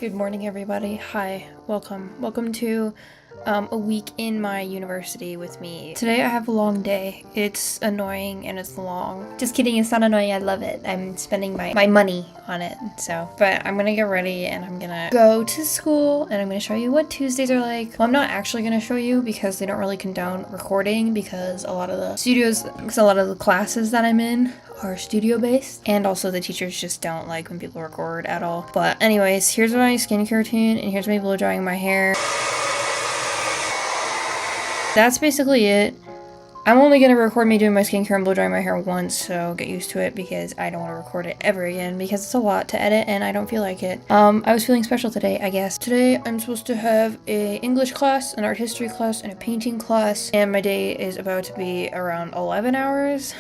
Good morning, everybody. Hi, welcome to a week in my university with me. Today I have a long day. It's annoying and it's long. Just kidding, it's not annoying, I love it. I'm spending my money on it, but I'm gonna get ready and I'm gonna go to school and I'm gonna show you what Tuesdays are like. Well, I'm not actually gonna show you because they don't really condone recording because a lot of the classes that I'm in are studio based, and also the teachers just don't like when people record at all. But anyways, here's my skincare routine and here's me blow drying my hair. That's basically it. I'm only gonna record me doing my skincare and blow drying my hair once, so get used to it because I don't want to record it ever again because it's a lot to edit and I don't feel like it. I was feeling special today, I guess. Today I'm supposed to have a English class, an art history class, and a painting class, and my day is about to be around 11 hours.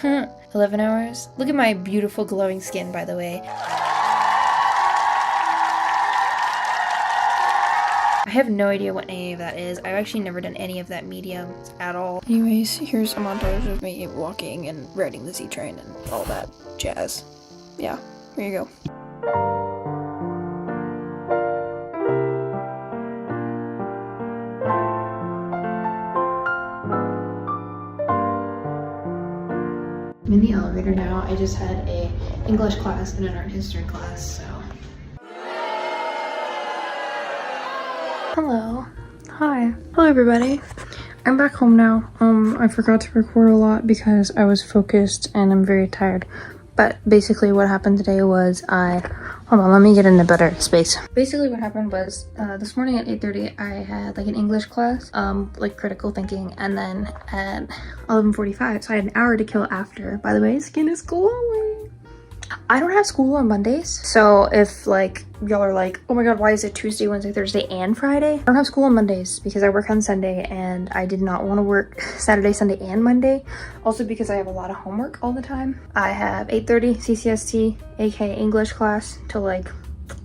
11 hours. Look at my beautiful glowing skin, by the way. I have no idea what any of that is. I've actually never done any of that medium at all. Anyways, here's a montage of me walking and riding the Z-train and all that jazz. Yeah, here you go. I'm in the elevator now. I just had a English class and an art history class, so. Hello. Hi. Hello, everybody. I'm back home now. I forgot to record a lot because I was focused and I'm very tired. But basically what happened today was hold on, let me get in a better space. Basically what happened was this morning at 8:30 I had like an English class, like critical thinking, and then at 11:45, so I had an hour to kill after. By the way, skin is glowing. I don't have school on Mondays, so if like y'all are like, oh my god, why is it Tuesday, Wednesday, Thursday, and Friday? I don't have school on Mondays because I work on Sunday and I did not want to work Saturday, Sunday, and Monday. Also because I have a lot of homework all the time. I have 8:30 CCST, aka English class, till like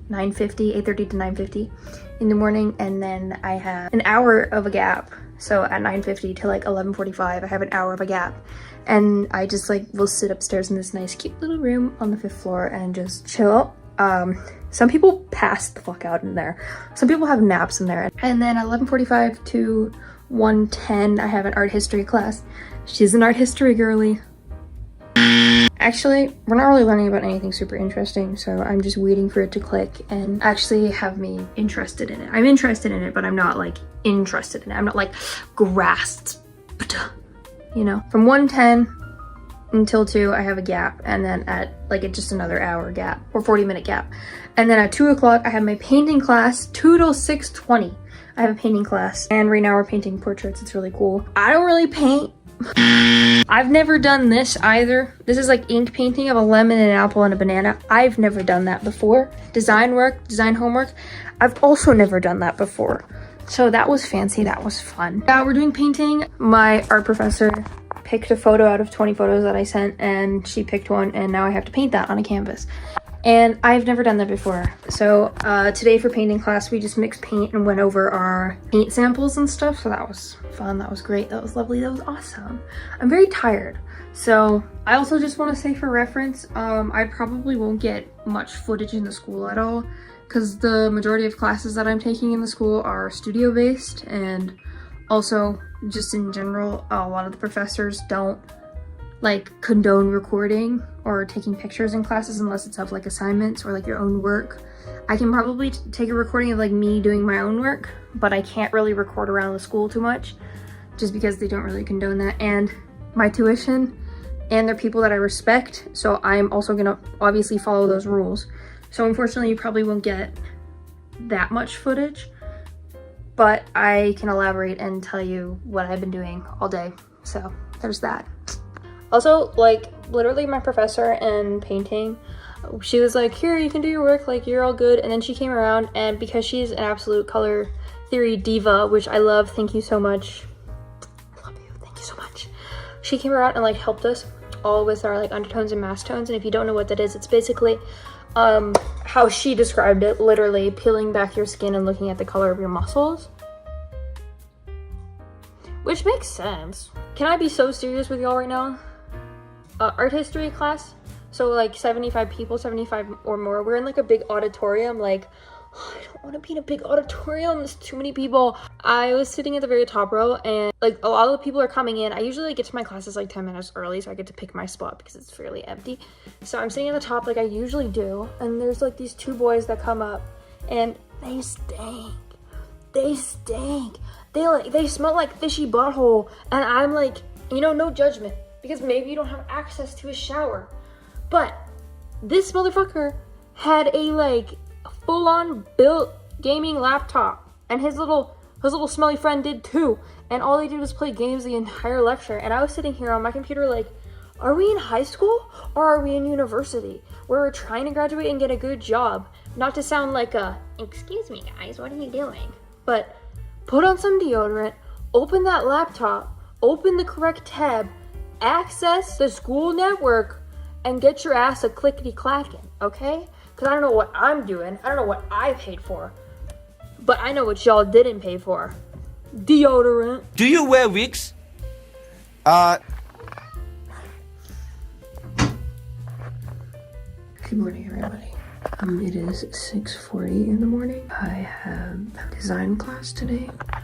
9:50, 8:30 to 9:50 in the morning, and then I have an hour of a gap. So at 9:50 to like 11:45, I have an hour of a gap. And I just like will sit upstairs in this nice cute little room on the 5th floor and just chill. Some people pass the fuck out in there. Some people have naps in there. And then 11:45 to 1:10, I have an art history class. She's an art history girly. Actually, we're not really learning about anything super interesting, so I'm just waiting for it to click and actually have me interested in it. I'm interested in it, but I'm not like interested in it. I'm not like grasped, you know. From 1:10 until 2, I have a gap, and then at like just another hour gap or 40-minute gap. And then at 2 o'clock, I have my painting class, 2 till 6:20. I have a painting class, and right now we're painting portraits. It's really cool. I don't really paint. I've never done this either. This is like ink painting of a lemon, an apple, and a banana. I've never done that before. Design homework. I've also never done that before. So that was fancy, that was fun. Now we're doing painting. My art professor picked a photo out of 20 photos that I sent, and she picked one, and now I have to paint that on a canvas. And I've never done that before. So today for painting class, we just mixed paint and went over our paint samples and stuff. So that was fun, that was great, that was lovely, that was awesome. I'm very tired. So I also just want to say for reference, I probably won't get much footage in the school at all because the majority of classes that I'm taking in the school are studio based, and also just in general, a lot of the professors don't like condone recording or taking pictures in classes unless it's of like assignments or like your own work. I can probably take a recording of like me doing my own work, but I can't really record around the school too much just because they don't really condone that. And my tuition, and they're people that I respect, so I'm also gonna obviously follow those rules. So unfortunately, you probably won't get that much footage, but I can elaborate and tell you what I've been doing all day. So there's that. Also, like literally my professor in painting, she was like, here, you can do your work, like you're all good. And then she came around, and because she's an absolute color theory diva, which I love, thank you so much. I love you, thank you so much. She came around and like helped us all with our like undertones and mass tones. And if you don't know what that is, it's basically how she described it, literally peeling back your skin and looking at the color of your muscles. Which makes sense. Can I be so serious with y'all right now? Art history class, so like 75 people, 75 or more. We're in like a big auditorium, like I don't want to be in a big auditorium. There's too many people. I was sitting at the very top row, and like a lot of the people are coming in. I usually get to my classes like 10 minutes early, so I get to pick my spot because it's fairly empty. So I'm sitting at the top like I usually do, and there's like these two boys that come up, and they stink. They stink. They smell like fishy butthole, and I'm like, you know, no judgment, because maybe you don't have access to a shower, but this motherfucker had a like full-on built gaming laptop, and his little smelly friend did too, and all they did was play games the entire lecture. And I was sitting here on my computer like, are we in high school or are we in university where we're trying to graduate and get a good job? Not to sound like a, excuse me guys, what are you doing? But put on some deodorant, open that laptop, open the correct tab, access the school network, and get your ass a clickety-clacking, okay? Because I don't know what I'm doing. I don't know what I paid for. But I know what y'all didn't pay for. Deodorant. Do you wear wigs? Good morning, everybody. It is 6:40 in the morning. I have design class today. I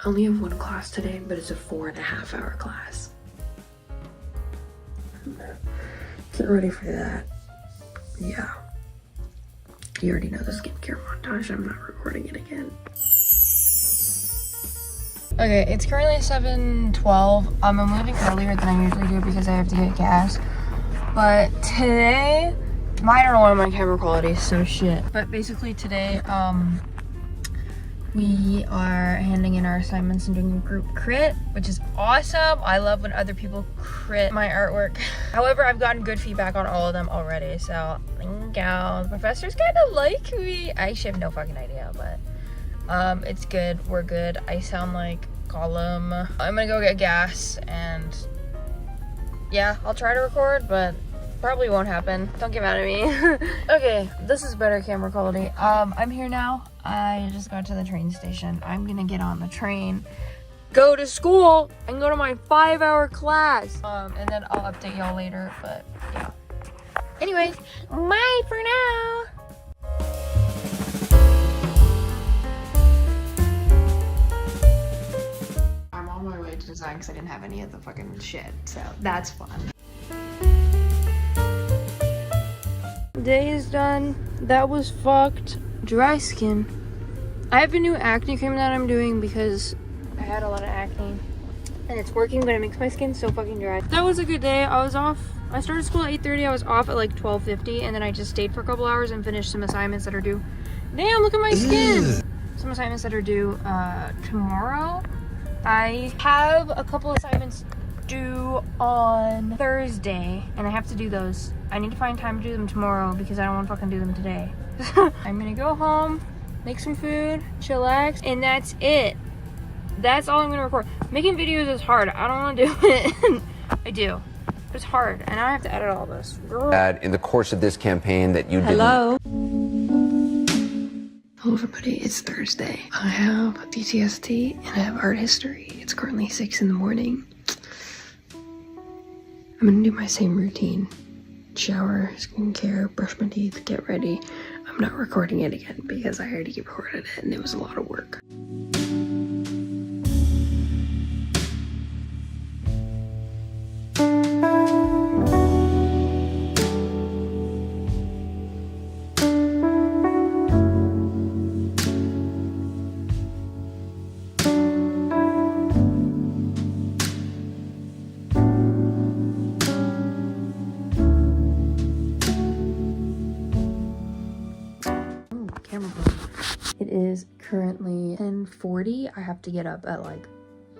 only have one class today, but it's a 4.5-hour class. Get ready for that. Yeah. You already know the skincare montage. I'm not recording it again. Okay, it's currently 7:12. I'm leaving earlier than I usually do because I have to get gas. But today, I don't know why my camera quality is so shit. But basically today, we are handing in our assignments and doing a group crit, which is awesome. I love when other people crit my artwork. However, I've gotten good feedback on all of them already, so thank you. The professors kind of like me. I actually have no fucking idea, but it's good. We're good. I sound like Gollum. I'm gonna go get gas, and yeah, I'll try to record, but probably won't happen. Don't get mad at me. Okay, this is better camera quality. I'm here now. I just got to the train station. I'm gonna get on the train, go to school, and go to my 5-hour class. And then I'll update y'all later, but yeah. Anyways, bye for now. I'm on my way to design because I didn't have any of the fucking shit, so that's fun. Day is done. That was fucked. Dry skin. I have a new acne cream that I'm doing because I had a lot of acne, and it's working, but it makes my skin so fucking dry. That was a good day. I was off. I started school at 8:30. I was off at like 12:50, and then I just stayed for a couple hours and finished some assignments that are due. Damn, look at my skin. Some assignments that are due tomorrow. I have a couple assignments due on Thursday, and I have to do those. I need to find time to do them tomorrow because I don't want to fucking do them today. I'm gonna go home, make some food, chillax, and that's it. That's all I'm gonna record. Making videos is hard. I don't want to do it. I do, but it's hard, and I have to edit all this. In the course of this campaign that you Hello, everybody. It's Thursday. I have DTST and I have art history. It's currently 6 in the morning. I'm gonna do my same routine. Shower, skincare, brush my teeth, get ready. I'm not recording it again because I already recorded it and it was a lot of work. It is currently 10:40. I have to get up at like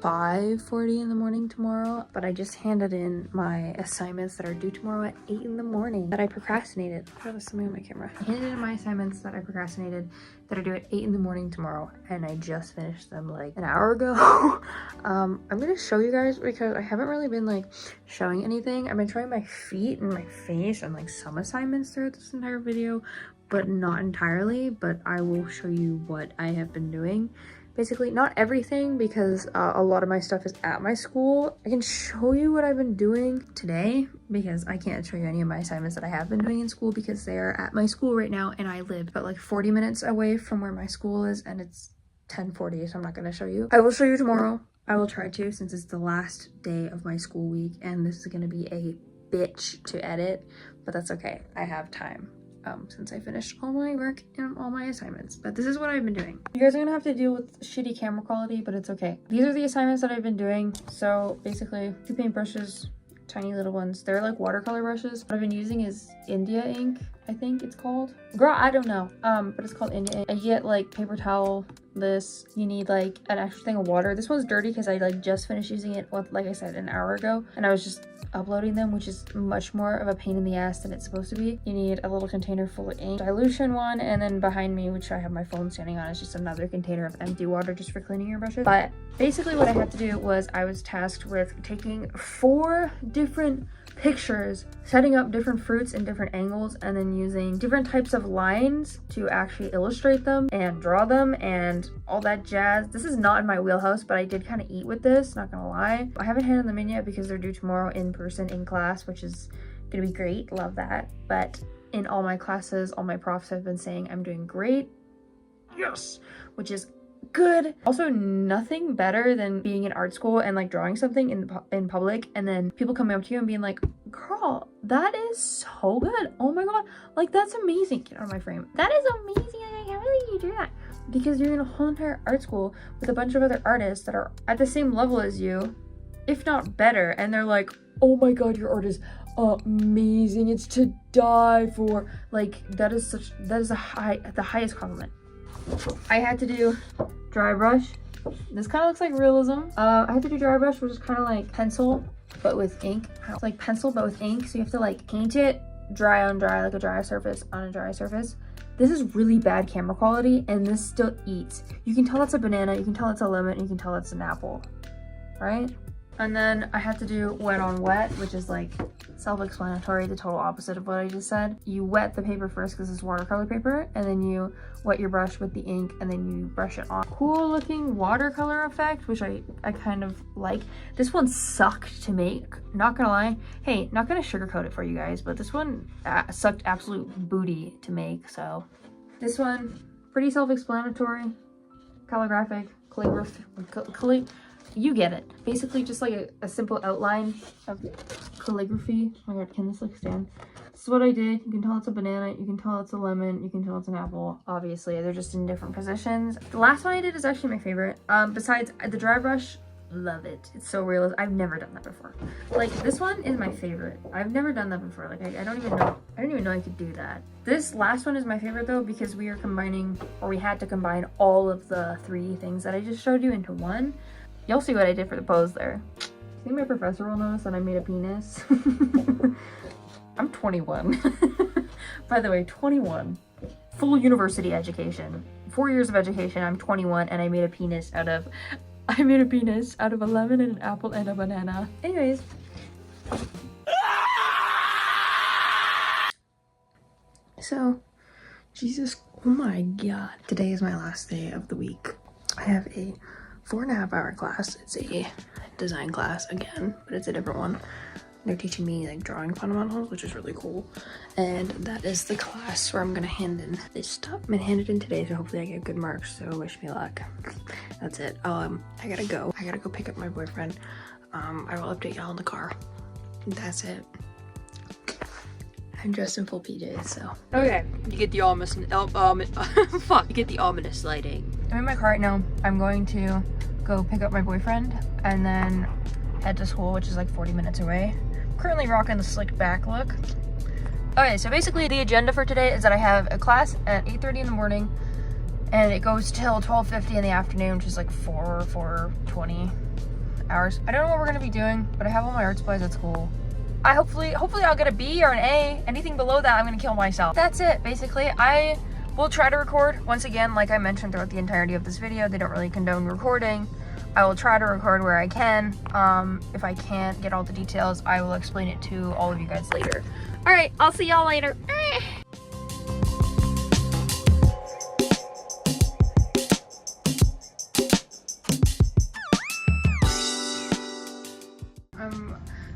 5:40 in the morning tomorrow, but I just handed in my assignments that are due tomorrow at 8 in the morning that I procrastinated. I have something on my camera. I handed in my assignments that I procrastinated that are due at 8 in the morning tomorrow, and I just finished them like an hour ago. I'm gonna show you guys because I haven't really been like showing anything. I've been showing my feet and my face and like some assignments throughout this entire video, but not entirely. But I will show you what I have been doing Basically, not everything, because a lot of my stuff is at my school. I can show you what I've been doing today, because I can't show you any of my assignments that I have been doing in school because they are at my school right now, and I live about like 40 minutes away from where my school is, and it's 10:40, so I'm not going to show you. I will show you tomorrow. I will try to, since it's the last day of my school week, and this is going to be a bitch to edit, but that's okay. I have time. Since I finished all my work and all my assignments. But this is what I've been doing. You guys are gonna have to deal with shitty camera quality, but it's okay. These are the assignments that I've been doing. So basically, 2 paintbrushes, tiny little ones. They're like watercolor brushes. What I've been using is India ink, I think it's called. Girl, I don't know. But it's called India ink. I get like paper towel, this. You need like an extra thing of water. This one's dirty because I like just finished using it, like I said, an hour ago. And I was just uploading them, which is much more of a pain in the ass than it's supposed to be. You need a little container full of ink, dilution one, and then behind me, which I have my phone standing on, is just another container of empty water just for cleaning your brushes. But basically what I had to do was I was tasked with taking 4 different pictures, setting up different fruits in different angles, and then using different types of lines to actually illustrate them and draw them and all that jazz. This is not in my wheelhouse, but I did kind of eat with this, not gonna lie. I haven't handed them in yet because they're due tomorrow in person in class, which is gonna be great. Love that. But in all my classes, all my profs have been saying I'm doing great. Yes, which is good. Also, nothing better than being in art school and like drawing something in public, and then people coming up to you and being like, girl, that is so good. Oh my god, like that's amazing. Get out of my frame. That is amazing. I can't believe you do that. Because you're in a whole entire art school with a bunch of other artists that are at the same level as you, if not better, and they're like, oh my god, your art is amazing. It's to die for. Like that is the highest compliment. I had to do dry brush. This kind of looks like realism. I had to do dry brush, which is kind of like pencil but with ink. It's like pencil but with ink, so you have to like paint it dry on dry, like a dry surface on a dry surface. This is really bad camera quality, and this still eats. You can tell that's a banana, you can tell it's a lemon, you can tell it's an apple, right? And then I had to do wet on wet, which is like self-explanatory, the total opposite of what I just said. You wet the paper first because it's watercolor paper, and then you wet your brush with the ink, and then you brush it on. Cool looking watercolor effect, which I kind of like. This one sucked to make, not gonna lie. Hey, not gonna sugarcoat it for you guys, but this one sucked absolute booty to make. So this one, pretty self-explanatory, calligraphic, calligraphy, you get it. Basically just like a simple outline of calligraphy. Oh my god, can this like stand? This is what I did. You can tell it's a banana, you can tell it's a lemon, you can tell it's an apple. Obviously, they're just in different positions. The last one I did is actually my favorite. Besides the dry brush, love it. It's so real. I've never done that before. Like this one is my favorite. I've never done that before. Like I don't even know I could do that. This last one is my favorite though, because we are combining, or we had to combine all of the 3 things that I just showed you into one. You'll see what I did for the pose there. I think my professor will notice that I made a penis. I'm 21. By the way, 21. Full university education. 4 years of education, I'm 21, and I made a penis out of a lemon and an apple and a banana. Anyways. So, Jesus, oh my god. Today is my last day of the week. I have a 4.5-hour class. It's a design class again, but it's a different one. They're teaching me like drawing fundamentals, which is really cool. And that is the class where I'm gonna hand in this stuff. I'm gonna hand it in today, so hopefully I get good marks, so wish me luck. That's it. I gotta go pick up my boyfriend. I will update y'all in the car. That's it. I'm dressed in full PJs, so. Okay, you get the ominous, fuck, you get the ominous lighting. I'm in my car right now. I'm going to go pick up my boyfriend and then head to school, which is like 40 minutes away. I'm currently rocking the slick back look. Okay, so basically the agenda for today is that I have a class at 8:30 in the morning, and it goes till 12:50 in the afternoon, which is like 4:20 hours. I don't know what we're gonna be doing, but I have all my art supplies at school. Hopefully I'll get a B or an A. Anything below that, I'm gonna kill myself. That's it, basically. I will try to record. Once again, like I mentioned throughout the entirety of this video, they don't really condone recording. I will try to record where I can. If I can't get all the details, I will explain it to all of you guys later. All right, I'll see y'all later. Okay,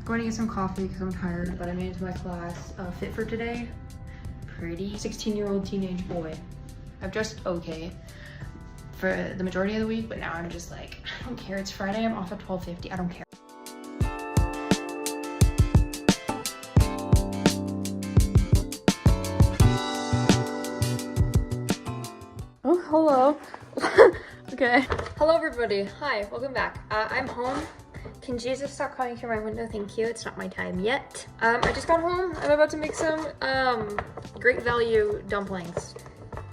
Going to get some coffee because I'm tired, but I made it to my class. Fit for today. Pretty 16-year-old teenage boy. I'm just okay for the majority of the week, but now I'm just like, I don't care. It's Friday. I'm off at 12:50. I don't care. Oh, hello. Okay. Hello, everybody. Hi, welcome back. I'm home. Can Jesus stop calling through my window? Thank you. It's not my time yet. I just got home. I'm about to make some great value dumplings.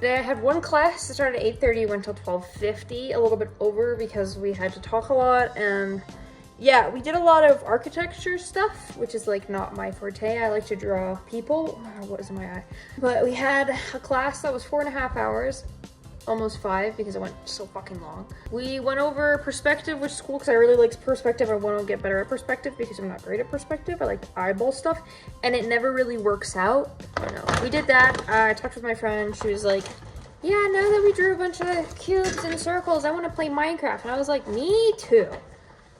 I had one class that started at 8:30, went till 12:50, a little bit over because we had to talk a lot. And yeah, we did a lot of architecture stuff, which is like not my forte. I like to draw people. Oh, what is in my eye? But we had a class that was 4.5 hours. Almost 5 because it went so fucking long. We went over perspective, which is cool because I really like perspective. I want to get better at perspective because I'm not great at perspective. I like to eyeball stuff and it never really works out. I don't know. We did that. I talked with my friend. She was like, yeah, now that we drew a bunch of cubes and circles, I want to play Minecraft. And I was like, me too.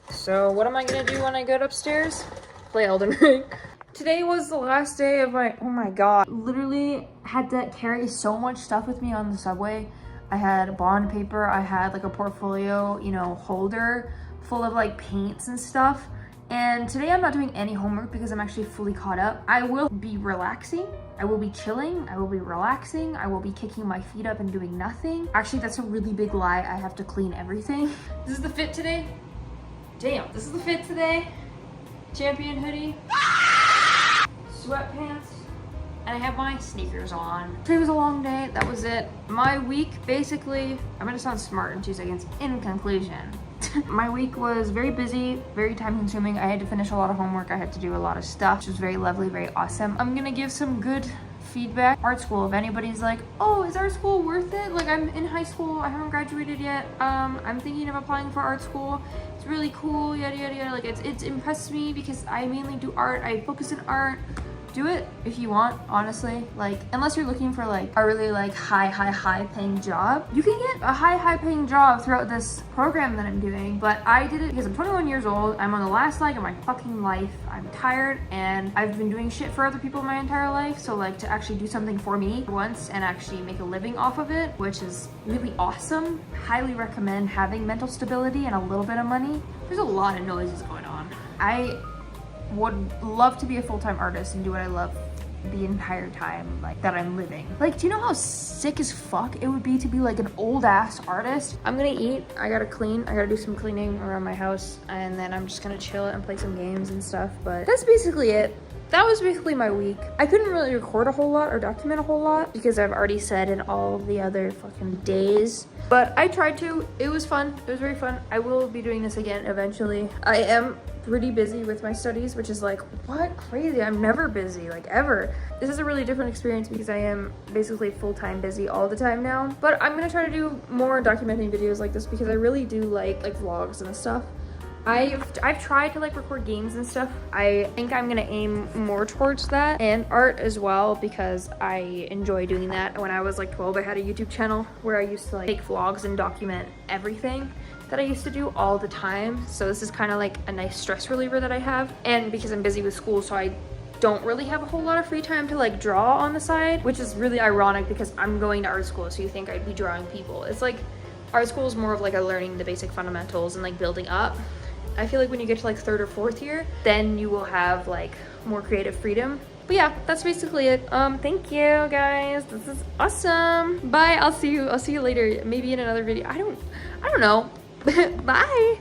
So what am I going to do when I go upstairs? Play Elden Ring. Today was the last day of my, oh my god. Literally had to carry so much stuff with me on the subway. I had bond paper, I had like a portfolio, you know, holder full of like paints and stuff. And today I'm not doing any homework because I'm actually fully caught up. I will be relaxing, I will be chilling, I will be relaxing, I will be kicking my feet up and doing nothing. Actually, that's a really big lie. I have to clean everything. This is the fit today. Damn, this is the fit today. Champion hoodie, sweatpants, and I have my sneakers on. Today was a long day, that was it. My week, basically, I'm gonna sound smart in 2 seconds. In conclusion, my week was very busy, very time consuming. I had to finish a lot of homework. I had to do a lot of stuff, which was very lovely, very awesome. I'm gonna give some good feedback. Art school, if anybody's like, oh, is art school worth it? Like, I'm in high school, I haven't graduated yet. I'm thinking of applying for art school. It's really cool, yada, yada, yada. Like, it's impressed me because I mainly do art. I focus in art. Do it if you want, honestly. Like, unless you're looking for like a really like high paying job, you can get a high paying job throughout this program that I'm doing. But I did it because I'm 21 years old. I'm on the last leg of my fucking life. I'm tired and I've been doing shit for other people my entire life. So like to actually do something for me once and actually make a living off of it, which is really awesome. Highly recommend having mental stability and a little bit of money. There's a lot of noises going on. I would love to be a full-time artist and do what I love the entire time like that I'm living. Like, do you know how sick as fuck it would be to be like an old ass artist? I'm gonna eat, I gotta clean, I gotta do some cleaning around my house, and then I'm just gonna chill and play some games and stuff. But that's basically it. That was basically my week. I couldn't really record a whole lot or document a whole lot because I've already said in all the other fucking days. But I tried to. It was fun. It was very fun. I will be doing this again eventually. I am pretty busy with my studies, which is like, what? Crazy. I'm never busy, like ever. This is a really different experience because I am basically full-time busy all the time now. But I'm gonna try to do more documenting videos like this because I really do like vlogs and stuff. I've tried to like record games and stuff. I think I'm gonna aim more towards that, and art as well because I enjoy doing that. When I was like 12, I had a YouTube channel where I used to like make vlogs and document everything that I used to do all the time. So this is kind of like a nice stress reliever that I have. And because I'm busy with school, so I don't really have a whole lot of free time to like draw on the side, which is really ironic because I'm going to art school, so you think I'd be drawing people. It's like art school is more of like a learning the basic fundamentals and like building up. I feel like when you get to like 3rd or 4th year, then you will have like more creative freedom. But yeah, that's basically it. Thank you guys. This is awesome. Bye. I'll see you later. Maybe in another video. I don't know. Bye.